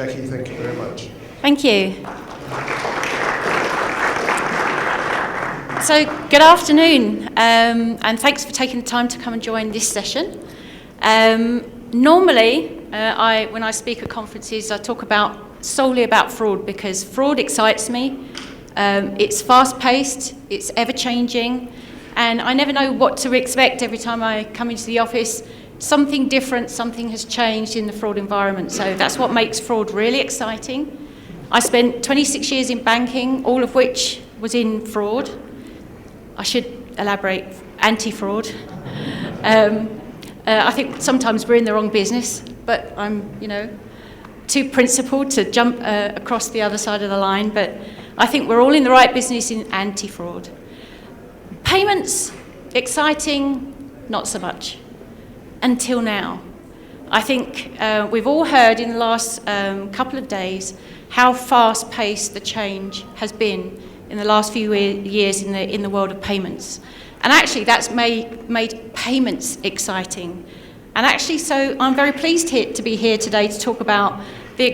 Jackie, thank you very much. Thank you. So, good afternoon, and thanks for taking the time to come and join this session. Normally, when I speak at conferences, I talk solely about fraud because fraud excites me. It's fast-paced, it's ever-changing, and I never know what to expect every time I come into the office. Something different, something has changed in the fraud environment, so that's what makes fraud really exciting. I spent 26 years in banking, all of which was in fraud. I should elaborate, anti-fraud. I think sometimes we're in the wrong business, but I'm, too principled to jump across the other side of the line, but I think we're all in the right business in anti-fraud. Payments, exciting, not so much, until now. I think we've all heard in the last couple of days how fast-paced the change has been in the last few years in the world of payments. And actually that's made payments exciting. And actually, so I'm very pleased to be here today to talk about the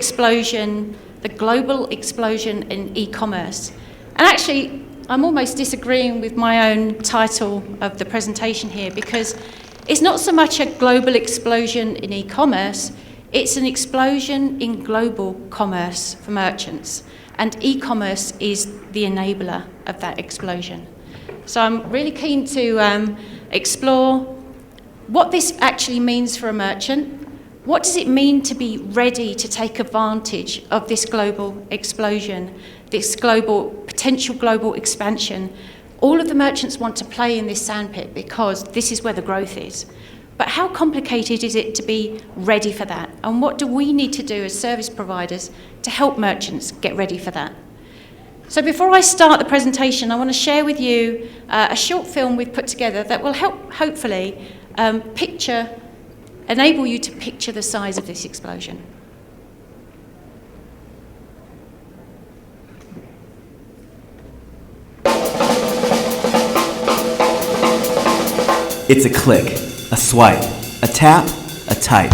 global explosion in e-commerce. And actually, I'm almost disagreeing with my own title of the presentation here because it's not so much a global explosion in e-commerce, it's an explosion in global commerce for merchants. And e-commerce is the enabler of that explosion. So I'm really keen to explore what this actually means for a merchant. What does it mean to be ready to take advantage of this global explosion, this potential global expansion? All of the merchants want to play in this sandpit because this is where the growth is. But how complicated is it to be ready for that? And what do we need to do as service providers to help merchants get ready for that? So before I start the presentation, I want to share with you a short film we've put together that will help, hopefully, enable you to picture the size of this explosion. It's a click, a swipe, a tap, a type.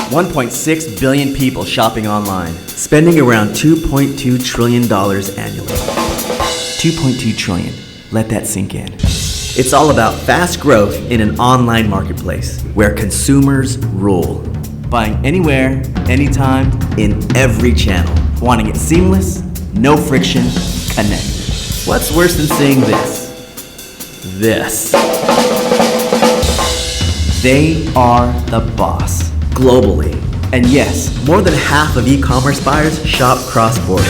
1.6 billion people shopping online, spending around $2.2 trillion annually. 2.2 trillion, let that sink in. It's all about fast growth in an online marketplace where consumers rule. Buying anywhere, anytime, in every channel. Wanting it seamless, no friction, connect. What's worse than seeing this? This. They are the boss, globally. And yes, more than half of e-commerce buyers shop cross-border.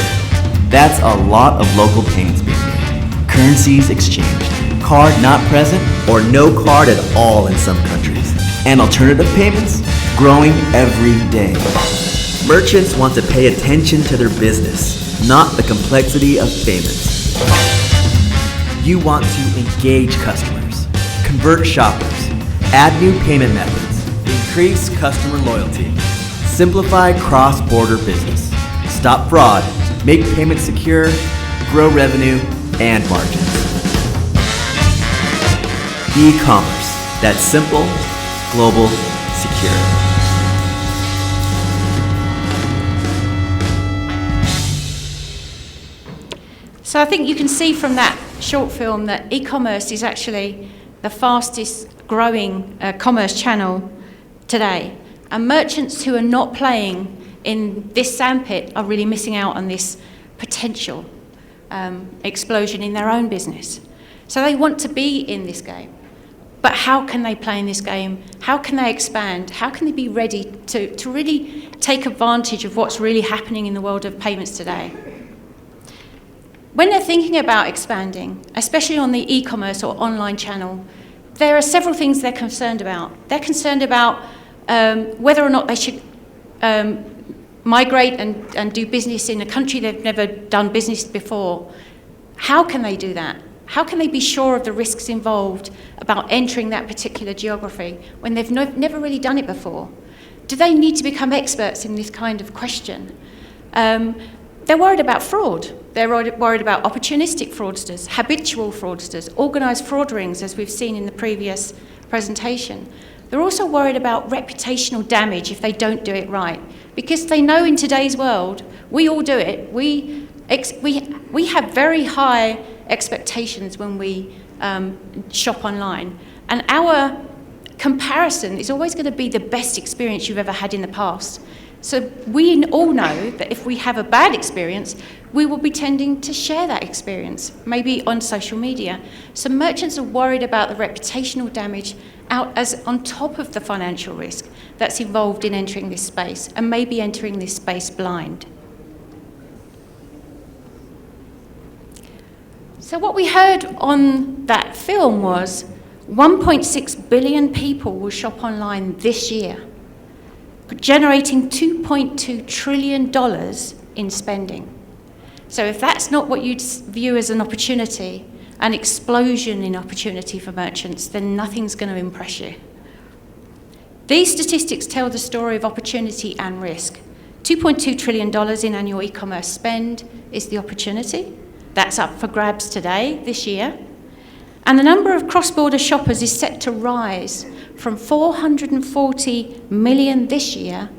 That's a lot of local payments being made. Currencies exchanged. Card not present, or no card at all in some countries. And alternative payments growing every day. Merchants want to pay attention to their business, not the complexity of payments. You want to engage customers, convert shoppers, add new payment methods, increase customer loyalty, simplify cross-border business, stop fraud, make payments secure, grow revenue and margins. E-commerce, that's simple, global, secure. So I think you can see from that short film that e-commerce is actually the fastest growing commerce channel today. And merchants who are not playing in this sandpit are really missing out on this potential explosion in their own business. So they want to be in this game. But how can they play in this game? How can they expand? How can they be ready to really take advantage of what's really happening in the world of payments today? When they're thinking about expanding, especially on the e-commerce or online channel, there are several things they're concerned about. They're concerned about whether or not they should migrate and do business in a country they've never done business before. How can they do that? How can they be sure of the risks involved about entering that particular geography when they've never really done it before? Do they need to become experts in this kind of question? They're worried about fraud. They're worried about opportunistic fraudsters, habitual fraudsters, organised fraud rings, as we've seen in the previous presentation. They're also worried about reputational damage if they don't do it right, because they know in today's world, we all do it. We have very high expectations when we shop online, and our comparison is always going to be the best experience you've ever had in the past. So we all know that if we have a bad experience, we will be tending to share that experience, maybe on social media. So merchants are worried about the reputational damage out as on top of the financial risk that's involved in entering this space, and maybe entering this space blind. So what we heard on that film was 1.6 billion people will shop online this year, generating $2.2 trillion in spending. So if that's not what you'd view as an opportunity, an explosion in opportunity for merchants, then nothing's going to impress you. These statistics tell the story of opportunity and risk. $2.2 trillion in annual e-commerce spend is the opportunity. That's up for grabs today, this year. And the number of cross-border shoppers is set to rise from 440 million this year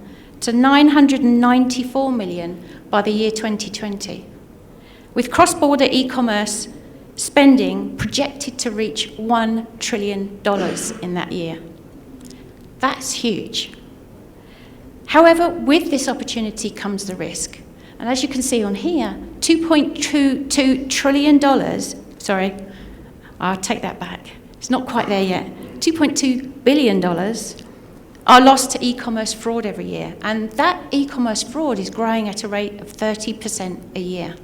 to 994 million by the year 2020, with cross-border e-commerce spending projected to reach $1 trillion in that year. That's huge. However, with this opportunity comes the risk. And as you can see on here, $2.2 trillion, sorry, I'll take that back. It's not quite there yet. $2.2 billion are lost to e-commerce fraud every year. And that e-commerce fraud is growing at a rate of 30% a year.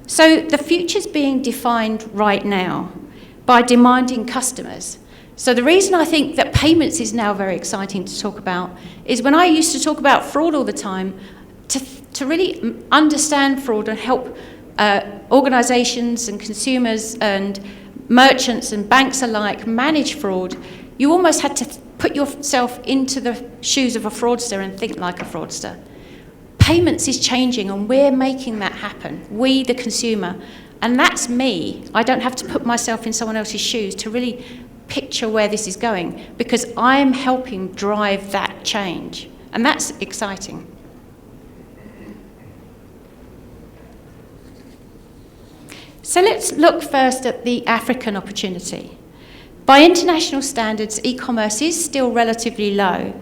So the future's being defined right now by demanding customers. So the reason I think that payments is now very exciting to talk about is when I used to talk about fraud all the time, to really understand fraud and help organizations and consumers and merchants and banks alike manage fraud, you almost had to put yourself into the shoes of a fraudster and think like a fraudster. Payments is changing, and we're making that happen, we the consumer. And that's me. I don't have to put myself in someone else's shoes to really picture where this is going, because I'm helping drive that change. And that's exciting. So let's look first at the African opportunity. By international standards, e-commerce is still relatively low,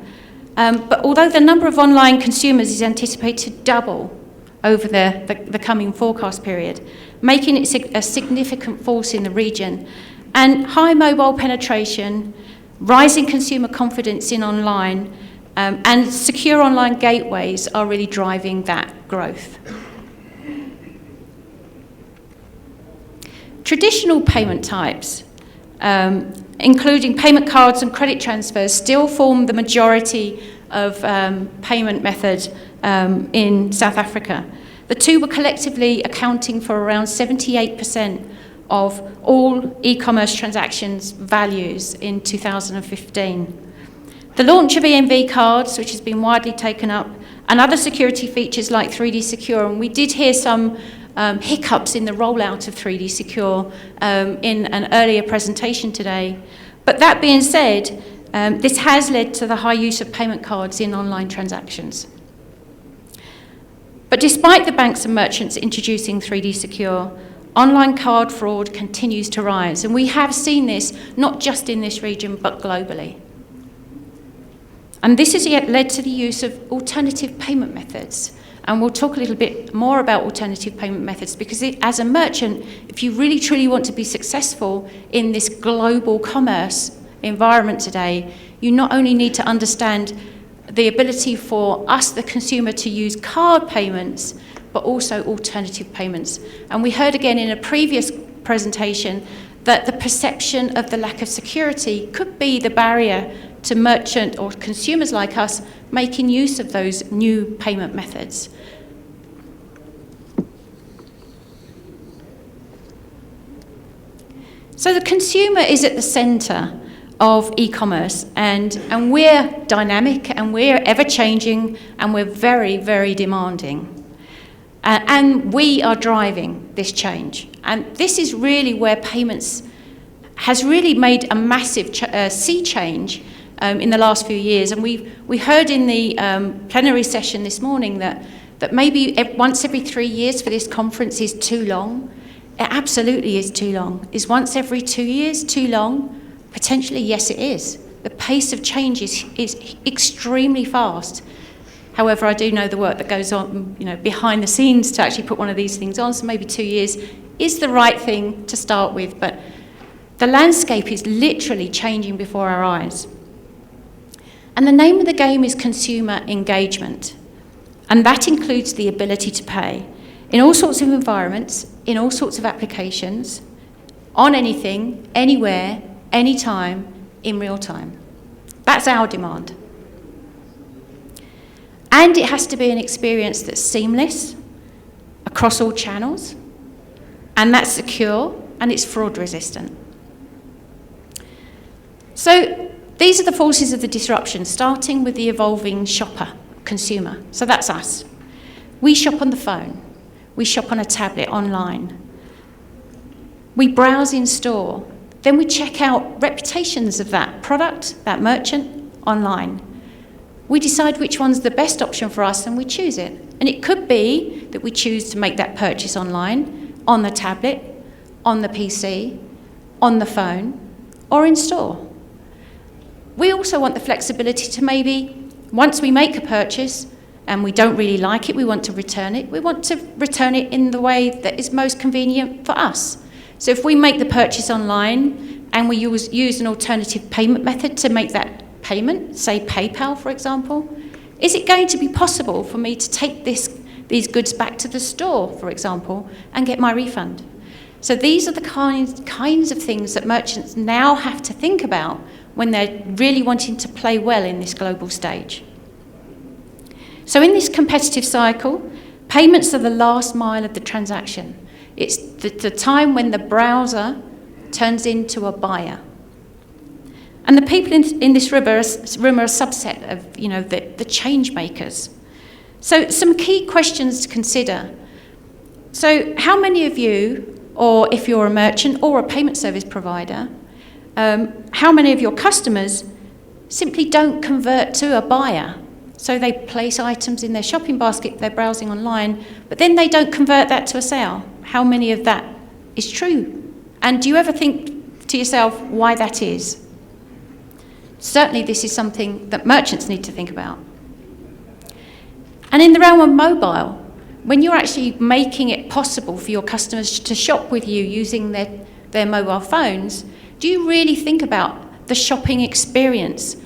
but although the number of online consumers is anticipated to double over the coming forecast period, making it a significant force in the region, and high mobile penetration, rising consumer confidence in online, and secure online gateways are really driving that growth. Traditional payment types, including payment cards and credit transfers, still form the majority of payment methods in South Africa. The two were collectively accounting for around 78% of all e-commerce transactions values in 2015. The launch of EMV cards, which has been widely taken up, and other security features like 3D Secure, and we did hear some hiccups in the rollout of 3D Secure in an earlier presentation today. But that being said, this has led to the high use of payment cards in online transactions. But despite the banks and merchants introducing 3D Secure, online card fraud continues to rise. And we have seen this not just in this region, but globally. And this has yet led to the use of alternative payment methods. And we'll talk a little bit more about alternative payment methods, because as a merchant, if you really truly want to be successful in this global commerce environment today, you not only need to understand the ability for us, the consumer, to use card payments, but also alternative payments. And we heard again in a previous presentation that the perception of the lack of security could be the barrier to merchant or consumers like us making use of those new payment methods. So the consumer is at the centre of e-commerce, and we're dynamic, and we're ever-changing, and we're very, very demanding. And we are driving this change. And this is really where payments has really made a massive sea change in the last few years. And we heard in the plenary session this morning that maybe once every 3 years for this conference is too long. It absolutely is too long. Is once every 2 years too long? Potentially, yes, it is. The pace of change is extremely fast. However, I do know the work that goes on, behind the scenes to actually put one of these things on, so maybe 2 years is the right thing to start with, but the landscape is literally changing before our eyes. And the name of the game is consumer engagement, and that includes the ability to pay in all sorts of environments, in all sorts of applications, on anything, anywhere, anytime, in real time. That's our demand. And it has to be an experience that's seamless across all channels, and that's secure, and it's fraud resistant. So these are the forces of the disruption, starting with the evolving shopper, consumer. So that's us. We shop on the phone. We shop on a tablet, online. We browse in store. Then we check out reputations of that product, that merchant, online. We decide which one's the best option for us and we choose it. And it could be that we choose to make that purchase online, on the tablet, on the PC, on the phone, or in store. We also want the flexibility to maybe, once we make a purchase and we don't really like it, we want to return it. We want to return it in the way that is most convenient for us. So if we make the purchase online and we use an alternative payment method to make that payment, say PayPal, for example, is it going to be possible for me to take these goods back to the store, for example, and get my refund? So these are the kinds of things that merchants now have to think about when they're really wanting to play well in this global stage. So in this competitive cycle, payments are the last mile of the transaction. It's the time when the browser turns into a buyer. And the people in this room are a subset of, the change makers. So some key questions to consider. So how many of you, or if you're a merchant or a payment service provider, how many of your customers simply don't convert to a buyer? So they place items in their shopping basket, they're browsing online, but then they don't convert that to a sale. How many of that is true? And do you ever think to yourself why that is? Certainly this is something that merchants need to think about. And in the realm of mobile, when you're actually making it possible for your customers to shop with you using their mobile phones, do you really think about the shopping experience?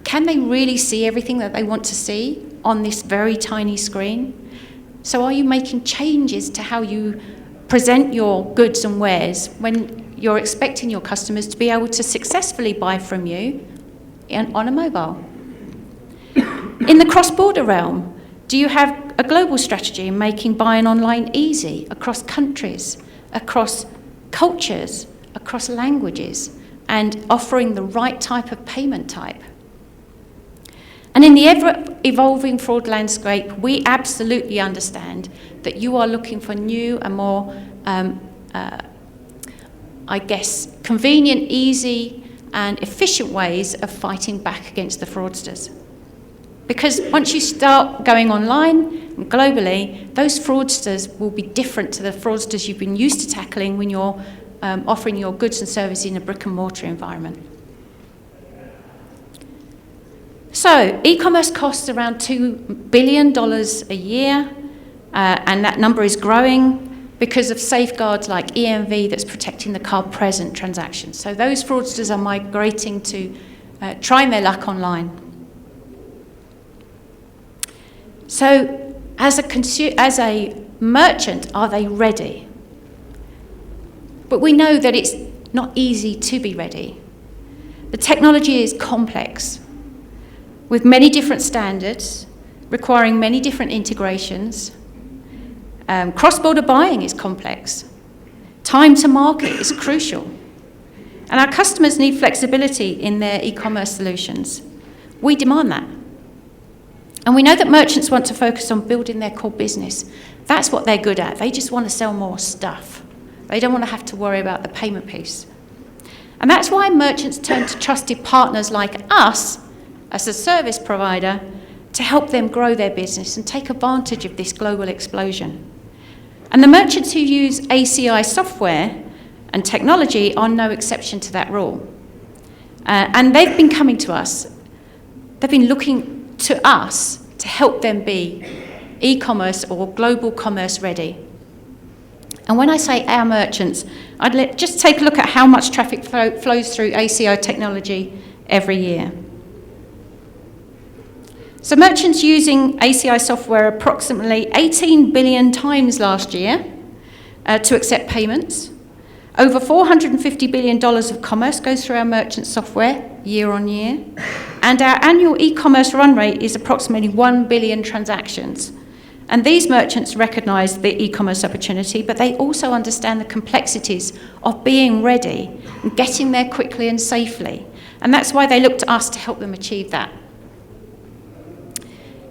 Can they really see everything that they want to see on this very tiny screen? So are you making changes to how you present your goods and wares when you're expecting your customers to be able to successfully buy from you on a mobile? In the cross-border realm, do you have a global strategy in making buying online easy across countries, across cultures, across languages, and offering the right type of payment type? And in the ever-evolving fraud landscape, we absolutely understand that you are looking for new and more, convenient, easy, and efficient ways of fighting back against the fraudsters. Because once you start going online and globally, those fraudsters will be different to the fraudsters you've been used to tackling when you're offering your goods and services in a brick-and-mortar environment. So, e-commerce costs around $2 billion a year, and that number is growing because of safeguards like EMV that's protecting the card-present transactions. So those fraudsters are migrating to trying their luck online. So, as a merchant, are they ready? But we know that it's not easy to be ready. The technology is complex, with many different standards, requiring many different integrations. Cross-border buying is complex. Time to market is crucial. And our customers need flexibility in their e-commerce solutions. We demand that. And we know that merchants want to focus on building their core business. That's what they're good at. They just want to sell more stuff. They don't want to have to worry about the payment piece. And that's why merchants turn to trusted partners like us as a service provider to help them grow their business and take advantage of this global explosion. And the merchants who use ACI software and technology are no exception to that rule. And they've been coming to us. They've been looking to us to help them be e-commerce or global commerce ready. And when I say our merchants, just take a look at how much traffic flows through ACI technology every year. So merchants using ACI software approximately 18 billion times last year to accept payments. Over $450 billion of commerce goes through our merchant software year on year. And our annual e-commerce run rate is approximately 1 billion transactions. And these merchants recognise the e-commerce opportunity, but they also understand the complexities of being ready and getting there quickly and safely. And that's why they look to us to help them achieve that.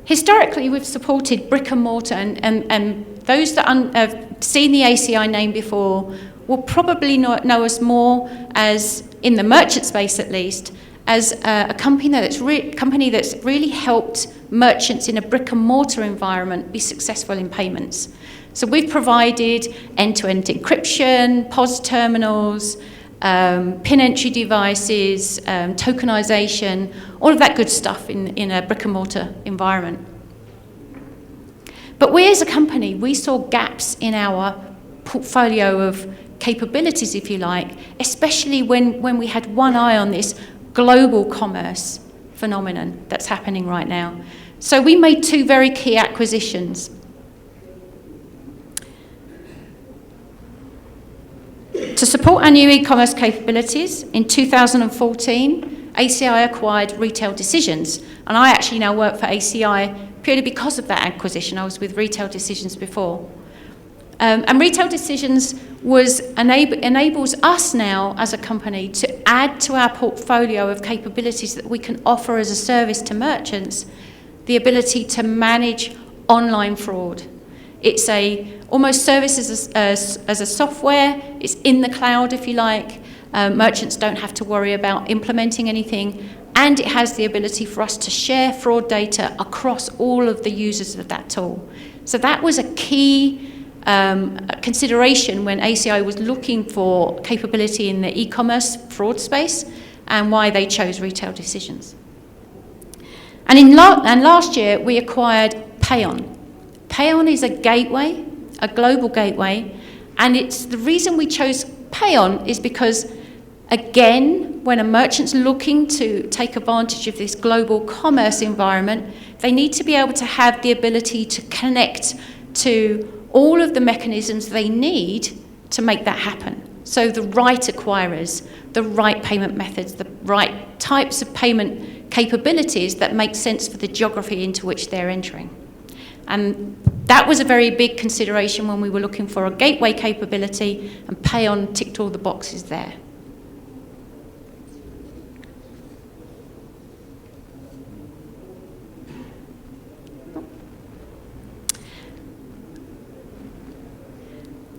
Historically, we've supported brick and mortar, and those that have seen the ACI name before will probably know us more as, in the merchant space at least, as a company that's really helped merchants in a brick and mortar environment be successful in payments. So we've provided end-to-end encryption, POS terminals, PIN entry devices, tokenization, all of that good stuff in a brick and mortar environment. But we as a company, we saw gaps in our portfolio of capabilities, if you like, especially when we had one eye on this global commerce phenomenon that's happening right now. So we made two very key acquisitions. To support our new e-commerce capabilities, in 2014, ACI acquired Retail Decisions, and I actually now work for ACI purely because of that acquisition. I was with Retail Decisions before. And Retail Decisions enables us now as a company to add to our portfolio of capabilities that we can offer as a service to merchants, the ability to manage online fraud. It's almost services as a software. It's in the cloud, if you like. Merchants don't have to worry about implementing anything, and it has the ability for us to share fraud data across all of the users of that tool. So that was a key consideration when ACI was looking for capability in the e-commerce fraud space, and why they chose Retail Decisions. And last year we acquired Payon. Payon is a gateway, a global gateway, and it's the reason we chose Payon is because, again, when a merchant's looking to take advantage of this global commerce environment, they need to be able to have the ability to connect to all of the mechanisms they need to make that happen. So the right acquirers, the right payment methods, the right types of payment capabilities that make sense for the geography into which they're entering. And that was a very big consideration when we were looking for a gateway capability, and Payon ticked all the boxes there.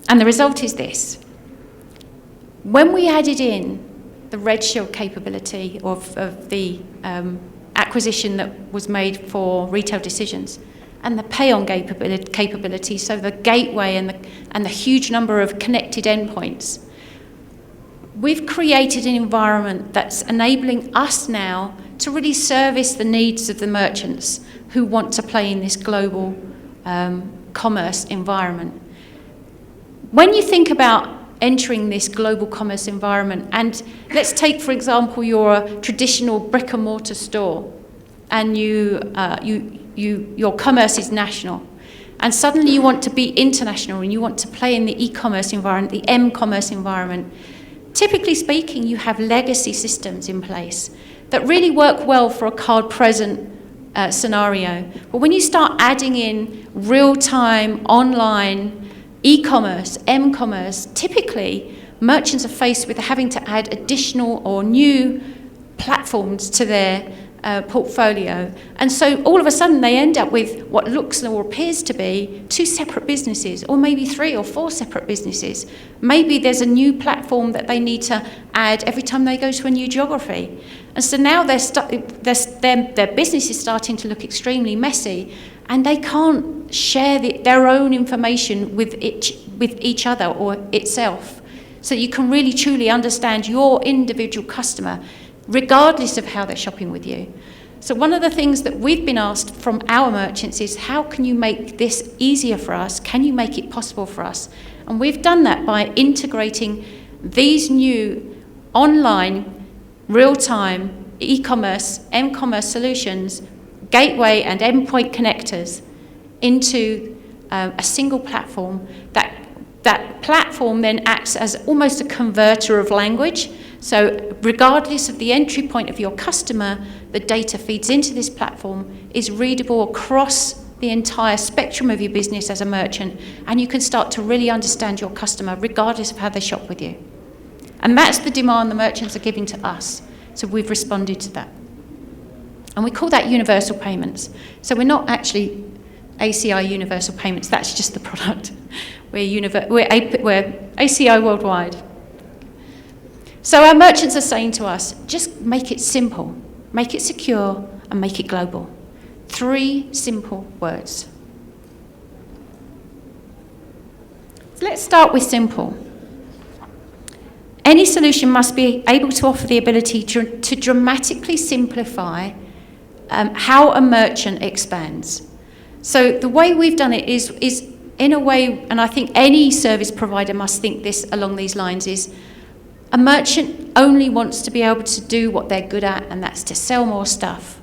And the result is this. When we added in the Red Shield capability of the acquisition that was made for Retail Decisions, and the Payon capability, so the gateway and the huge number of connected endpoints, we've created an environment that's enabling us now to really service the needs of the merchants who want to play in this global commerce environment. When you think about entering this global commerce environment, and let's take, for example, your traditional brick and mortar store, and your commerce is national, and suddenly you want to be international and you want to play in the e-commerce environment, the m-commerce environment. Typically speaking, you have legacy systems in place that really work well for a card-present scenario. But when you start adding in real-time, online, e-commerce, m-commerce, typically merchants are faced with having to add additional or new platforms to their portfolio. And so all of a sudden they end up with what looks or appears to be 2 separate businesses, or maybe 3 or 4 separate businesses. Maybe there's a new platform that they need to add every time they go to a new geography. And so now their business is starting to look extremely messy, and they can't share their own information with each other or itself. So you can really truly understand your individual customer, regardless of how they're shopping with you. So one of the things that we've been asked from our merchants is, how can you make this easier for us? Can you make it possible for us? And we've done that by integrating these new online, real-time, e-commerce, m-commerce solutions, gateway and endpoint connectors into a single platform. That platform then acts as almost a converter of language. So regardless of the entry point of your customer, the data feeds into this platform, is readable across the entire spectrum of your business as a merchant, and you can start to really understand your customer regardless of how they shop with you. And that's the demand the merchants are giving to us. So we've responded to that. And we call that universal payments. So we're not actually ACI universal payments, that's just the product. We're ACI worldwide. So our merchants are saying to us, just make it simple, make it secure, and make it global. 3 simple words. So let's start with simple. Any solution must be able to offer the ability to dramatically simplify how a merchant expands. So the way we've done it is in a way, and I think any service provider must think this along these lines, is a merchant only wants to be able to do what they're good at, and that's to sell more stuff.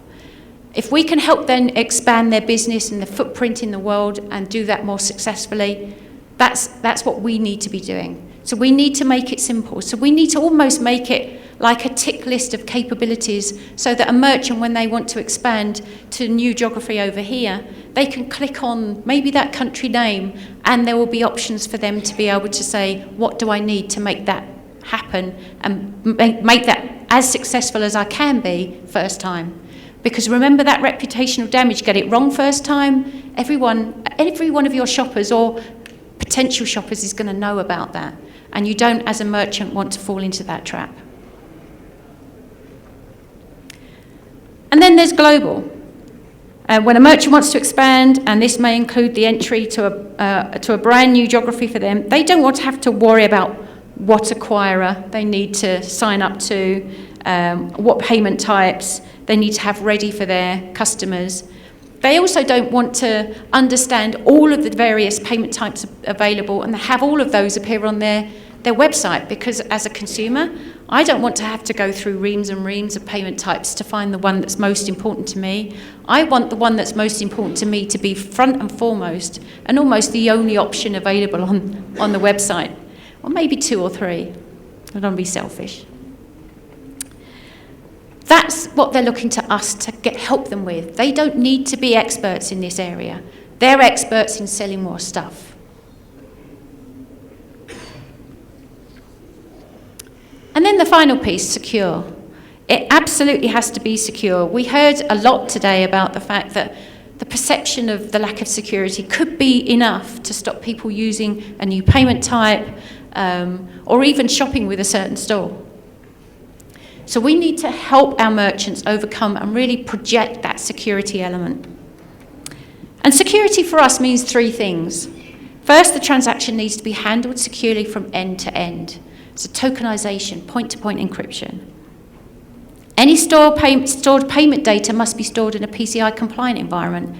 If we can help them expand their business and their footprint in the world and do that more successfully, that's what we need to be doing. So we need to make it simple. So we need to almost make it like a tick list of capabilities, so that a merchant, when they want to expand to new geography over here, they can click on maybe that country name, and there will be options for them to be able to say, what do I need to make that happen and make that as successful as I can be first time. Because remember that reputational damage, get it wrong first time, every one of your shoppers or potential shoppers is going to know about that. And you don't, as a merchant, want to fall into that trap. And then there's global. When a merchant wants to expand, and this may include the entry to a brand new geography for them, they don't want to have to worry about what acquirer they need to sign up to, what payment types they need to have ready for their customers. They also don't want to understand all of the various payment types available and have all of those appear on their website, because as a consumer, I don't want to have to go through reams and reams of payment types to find the one that's most important to me. I want the one that's most important to me to be front and foremost and almost the only option available on the website, or maybe 2 or 3. I don't want to be selfish. That's what they're looking to us to help them with. They don't need to be experts in this area. They're experts in selling more stuff. And then the final piece, secure. It absolutely has to be secure. We heard a lot today about the fact that the perception of the lack of security could be enough to stop people using a new payment type, or even shopping with a certain store. So we need to help our merchants overcome and really project that security element. And security for us means 3 things. First, the transaction needs to be handled securely from end to end. So tokenization, point-to-point encryption. Any stored payment data must be stored in a PCI compliant environment.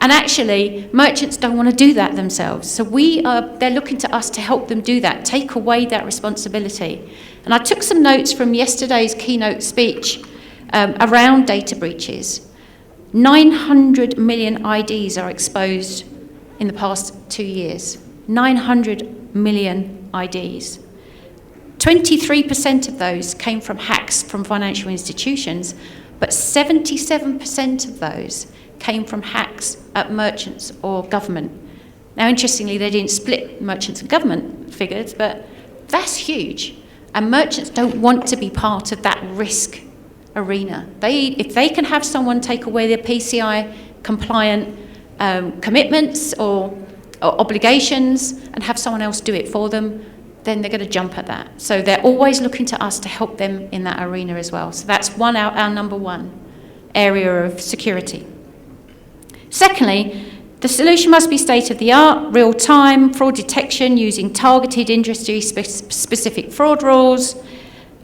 And actually, merchants don't want to do that themselves. So they're looking to us to help them do that, take away that responsibility. And I took some notes from yesterday's keynote speech around data breaches. 900 million IDs are exposed in the past 2 years. 900 million IDs. 23% of those came from hacks from financial institutions, but 77% of those came from hacks at merchants or government. Now, interestingly, they didn't split merchants and government figures, but that's huge. And merchants don't want to be part of that risk arena. If they can have someone take away their PCI compliant commitments or obligations and have someone else do it for them, then they're going to jump at that. So they're always looking to us to help them in that arena as well. So that's our number one area of security. Secondly, the solution must be state-of-the-art, real-time fraud detection using targeted industry-specific fraud rules.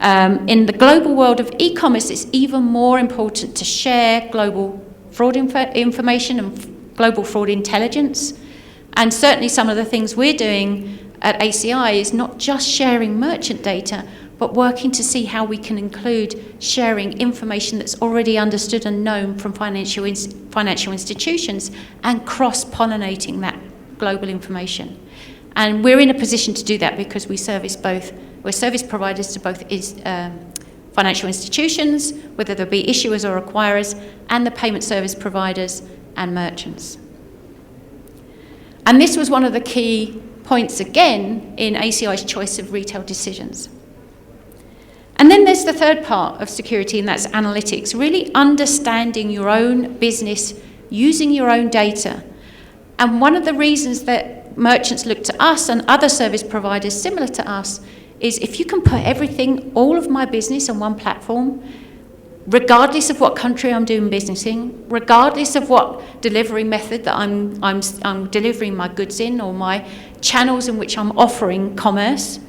In the global world of e-commerce, it's even more important to share global fraud information and global fraud intelligence. And certainly some of the things we're doing at ACI is not just sharing merchant data, but working to see how we can include sharing information that's already understood and known from financial institutions and cross-pollinating that global information. And we're in a position to do that because we're service providers to both financial institutions, whether they be issuers or acquirers, and the payment service providers and merchants. And this was one of the key points again in ACI's choice of retail decisions. And then there's the third part of security, and that's analytics, really understanding your own business, using your own data. And one of the reasons that merchants look to us and other service providers similar to us is if you can put everything, all of my business on one platform, regardless of what country I'm doing business in, regardless of what delivery method that I'm delivering my goods in or my channels in which I'm offering commerce,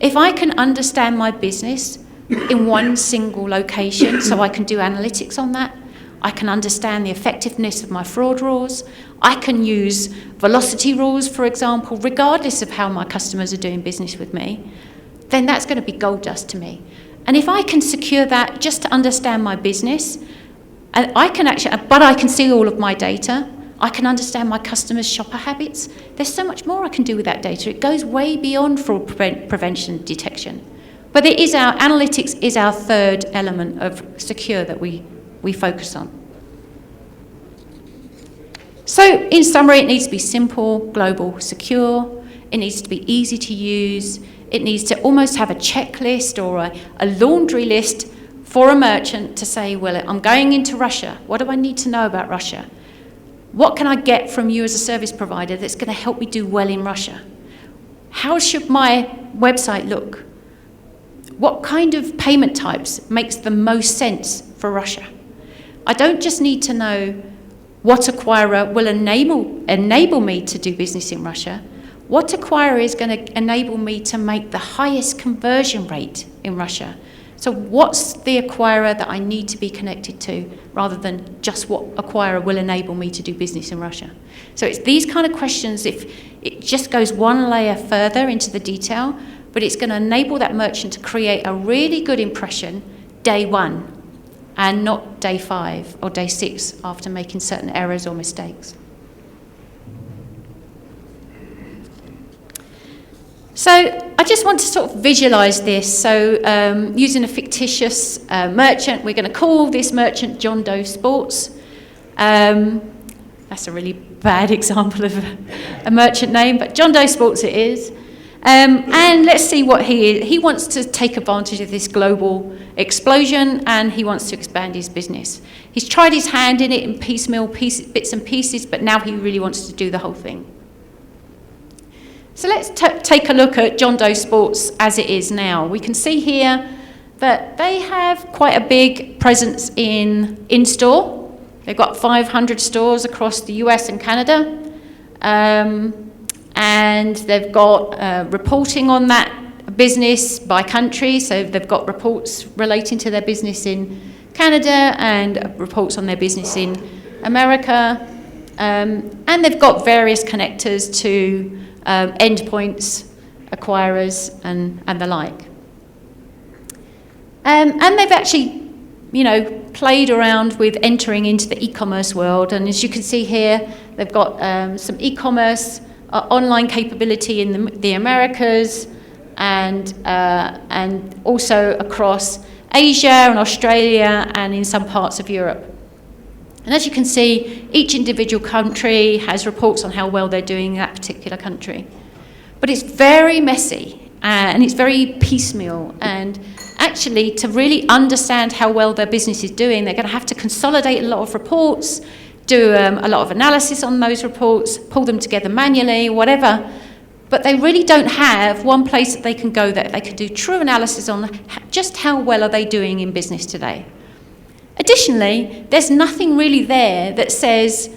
if I can understand my business in one single location, so I can do analytics on that, I can understand the effectiveness of my fraud rules, I can use velocity rules, for example, regardless of how my customers are doing business with me, then that's going to be gold dust to me. And if I can secure that just to understand my business, and I can see all of my data, I can understand my customers' shopper habits, there's so much more I can do with that data. It goes way beyond fraud prevention detection. But analytics is our third element of secure that we focus on. So in summary, it needs to be simple, global, secure. It needs to be easy to use. It needs to almost have a checklist or a laundry list for a merchant to say, well, I'm going into Russia. What do I need to know about Russia? What can I get from you as a service provider that's going to help me do well in Russia? How should my website look? What kind of payment types makes the most sense for Russia? I don't just need to know what acquirer will enable me to do business in Russia. What acquirer is going to enable me to make the highest conversion rate in Russia? So what's the acquirer that I need to be connected to rather than just what acquirer will enable me to do business in Russia? So it's these kind of questions, if it just goes one layer further into the detail, but it's going to enable that merchant to create a really good impression day one and not day 5 or day 6 after making certain errors or mistakes. So I just want to sort of visualize this. So using a fictitious merchant, we're going to call this merchant John Doe Sports. That's a really bad example of a merchant name, but John Doe Sports it is. And let's see what he wants to take advantage of this global explosion, and he wants to expand his business. He's tried his hand in it in piecemeal bits and pieces, but now he really wants to do the whole thing. So let's take a look at John Doe Sports as it is now. We can see here that they have quite a big presence in-store. They've got 500 stores across the US and Canada. And they've got reporting on that business by country. So they've got reports relating to their business in Canada and reports on their business in America. And they've got various connectors to endpoints, acquirers, and the like. And they've actually, played around with entering into the e-commerce world. And as you can see here, they've got some e-commerce online capability in the Americas and also across Asia and Australia and in some parts of Europe. And as you can see, each individual country has reports on how well they're doing in that particular country. But it's very messy and it's very piecemeal, and actually, to really understand how well their business is doing, they're going to have to consolidate a lot of reports, do a lot of analysis on those reports, pull them together manually, whatever. But they really don't have one place that they can go that they can do true analysis on just how well are they doing in business today. Additionally, there's nothing really there that says,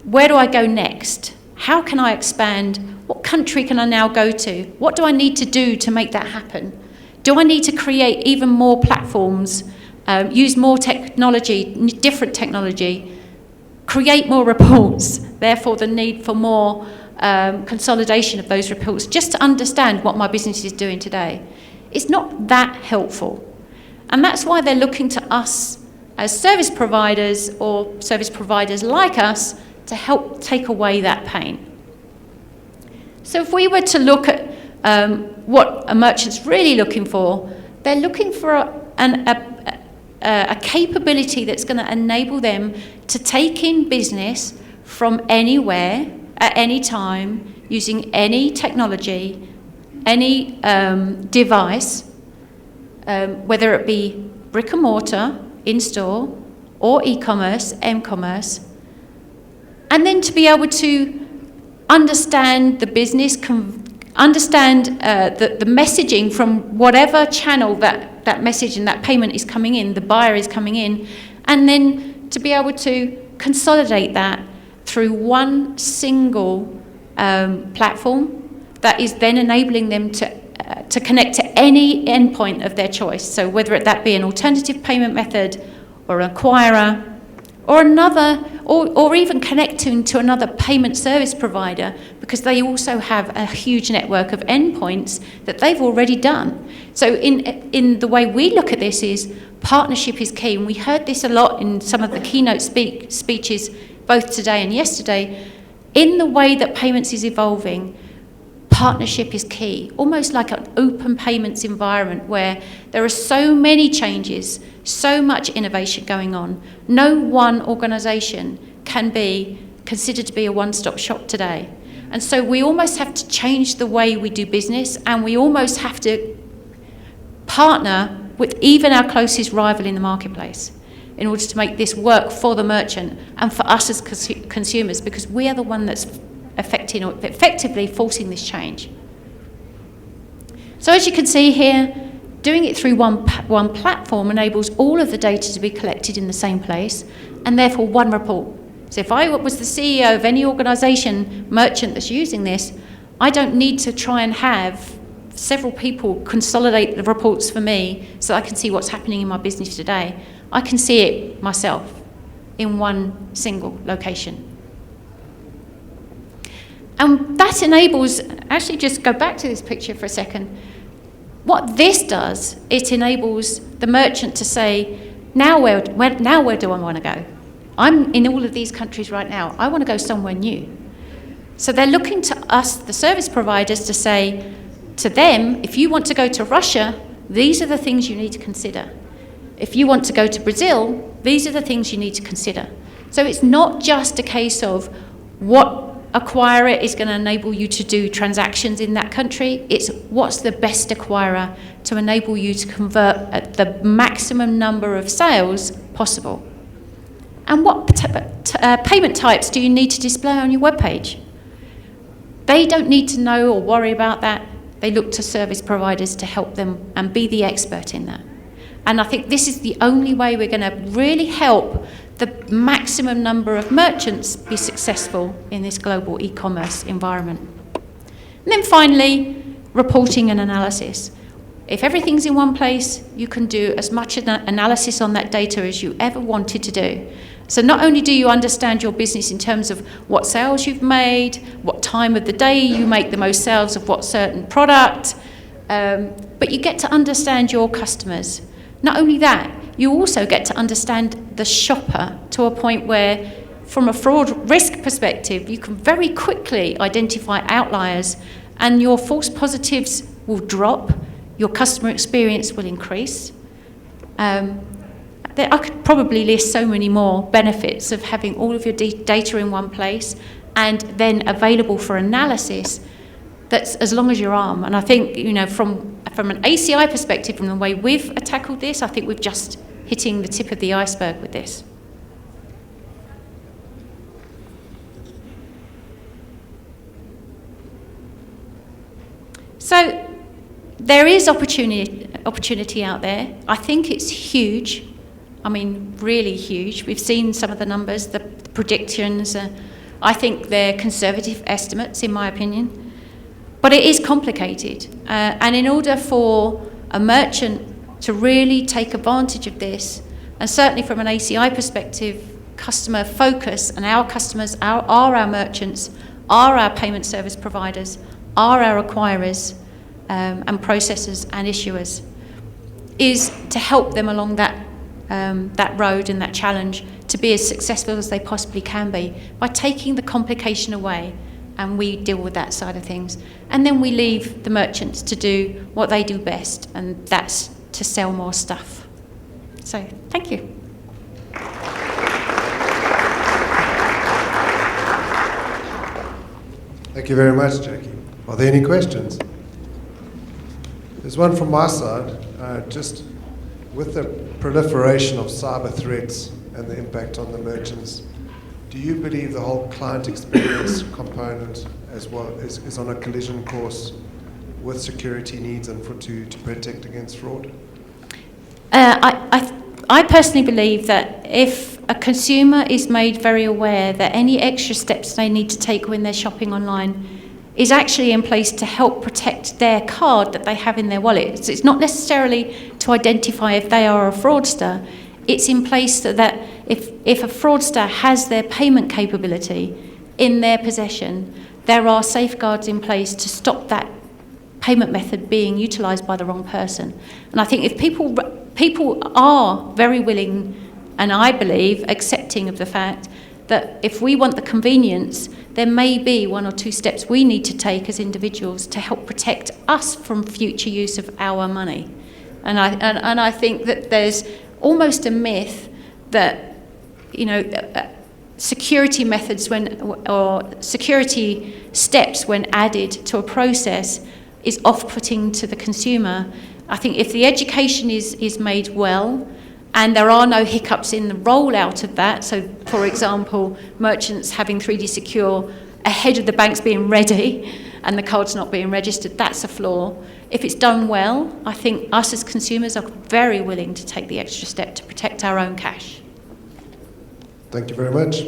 where do I go next? How can I expand? What country can I now go to? What do I need to do to make that happen? Do I need to create even more platforms, use more technology, different technology, create more reports, therefore the need for more consolidation of those reports, just to understand what my business is doing today? It's not that helpful. And that's why they're looking to us as service providers or service providers like us to help take away that pain. So if we were to look at what a merchant's really looking for, they're looking for a capability that's going to enable them to take in business from anywhere, at any time, using any technology, any device, whether it be brick and mortar, in-store, or e-commerce, m-commerce, and then to be able to understand the business, understand the messaging from whatever channel that message and that payment is coming in, the buyer is coming in, and then to be able to consolidate that through one single platform that is then enabling them to connect to any endpoint of their choice. So whether that be an alternative payment method or an acquirer or another, or even connecting to another payment service provider, because they also have a huge network of endpoints that they've already done. So in the way we look at this is partnership is key, and we heard this a lot in some of the keynote speeches both today and yesterday. In the way that payments is evolving, partnership is key, almost like an open payments environment where there are so many changes, so much innovation going on. No one organisation can be considered to be a one-stop shop today. And so we almost have to change the way we do business, and we almost have to partner with even our closest rival in the marketplace in order to make this work for the merchant and for us as consumers, because we are the one that's effectively forcing this change. So as you can see here, doing it through one platform enables all of the data to be collected in the same place, and therefore one report. So if I was the CEO of any organisation, merchant that's using this, I don't need to try and have several people consolidate the reports for me so I can see what's happening in my business today. I can see it myself in one single location. And that enables, actually just go back to this picture for a second. What this does, it enables the merchant to say, now where do I want to go? I'm in all of these countries right now. I want to go somewhere new. So they're looking to us, the service providers, to say to them, if you want to go to Russia, these are the things you need to consider. If you want to go to Brazil, these are the things you need to consider. So it's not just a case of what acquirer is going to enable you to do transactions in that country. It's what's the best acquirer to enable you to convert at the maximum number of sales possible. And what payment types do you need to display on your webpage? They don't need to know or worry about that. They look to service providers to help them and be the expert in that. And I think this is the only way we're going to really help the maximum number of merchants be successful in this global e-commerce environment. And then finally, reporting and analysis. If everything's in one place, you can do as much analysis on that data as you ever wanted to do. So not only do you understand your business in terms of what sales you've made, what time of the day you make the most sales of what certain product, but you get to understand your customers. Not only that, you also get to understand the shopper to a point where, from a fraud risk perspective, you can very quickly identify outliers, and your false positives will drop, your customer experience will increase. I could probably list so many more benefits of having all of your data in one place and then available for analysis. That's as long as your arm. And I think, from from an ACI perspective, from the way we've tackled this, I think we're just hitting the tip of the iceberg with this. So there is opportunity out there. I think it's huge. I mean, really huge. We've seen some of the numbers, the predictions. I think they're conservative estimates, in my opinion. But it is complicated. And in order for a merchant to really take advantage of this, and certainly from an ACI perspective, customer focus, and our customers are our merchants, are our payment service providers, are our acquirers and processors and issuers, is to help them along that road and that challenge to be as successful as they possibly can be by taking the complication away, and we deal with that side of things. And then we leave the merchants to do what they do best, and that's to sell more stuff. So, thank you. Thank you very much, Jackie. Are there any questions? There's one from my side. Just with the proliferation of cyber threats and the impact on the merchants, do you believe the whole client experience component as well is on a collision course with security needs and to protect against fraud? I personally believe that if a consumer is made very aware that any extra steps they need to take when they're shopping online is actually in place to help protect their card that they have in their wallet. So it's not necessarily to identify if they are a fraudster. It's in place that if a fraudster has their payment capability in their possession, there are safeguards in place to stop that payment method being utilised by the wrong person. And I think if people are very willing, and I believe accepting of the fact that if we want the convenience, there may be one or two steps we need to take as individuals to help protect us from future use of our money. And I think that there's almost a myth that, security methods or security steps when added to a process is off-putting to the consumer. I think if the education is made well, and there are no hiccups in the rollout of that, so for example, merchants having 3D Secure ahead of the banks being ready and the card's not being registered, that's a flaw. If it's done well, I think us as consumers are very willing to take the extra step to protect our own cash. Thank you very much.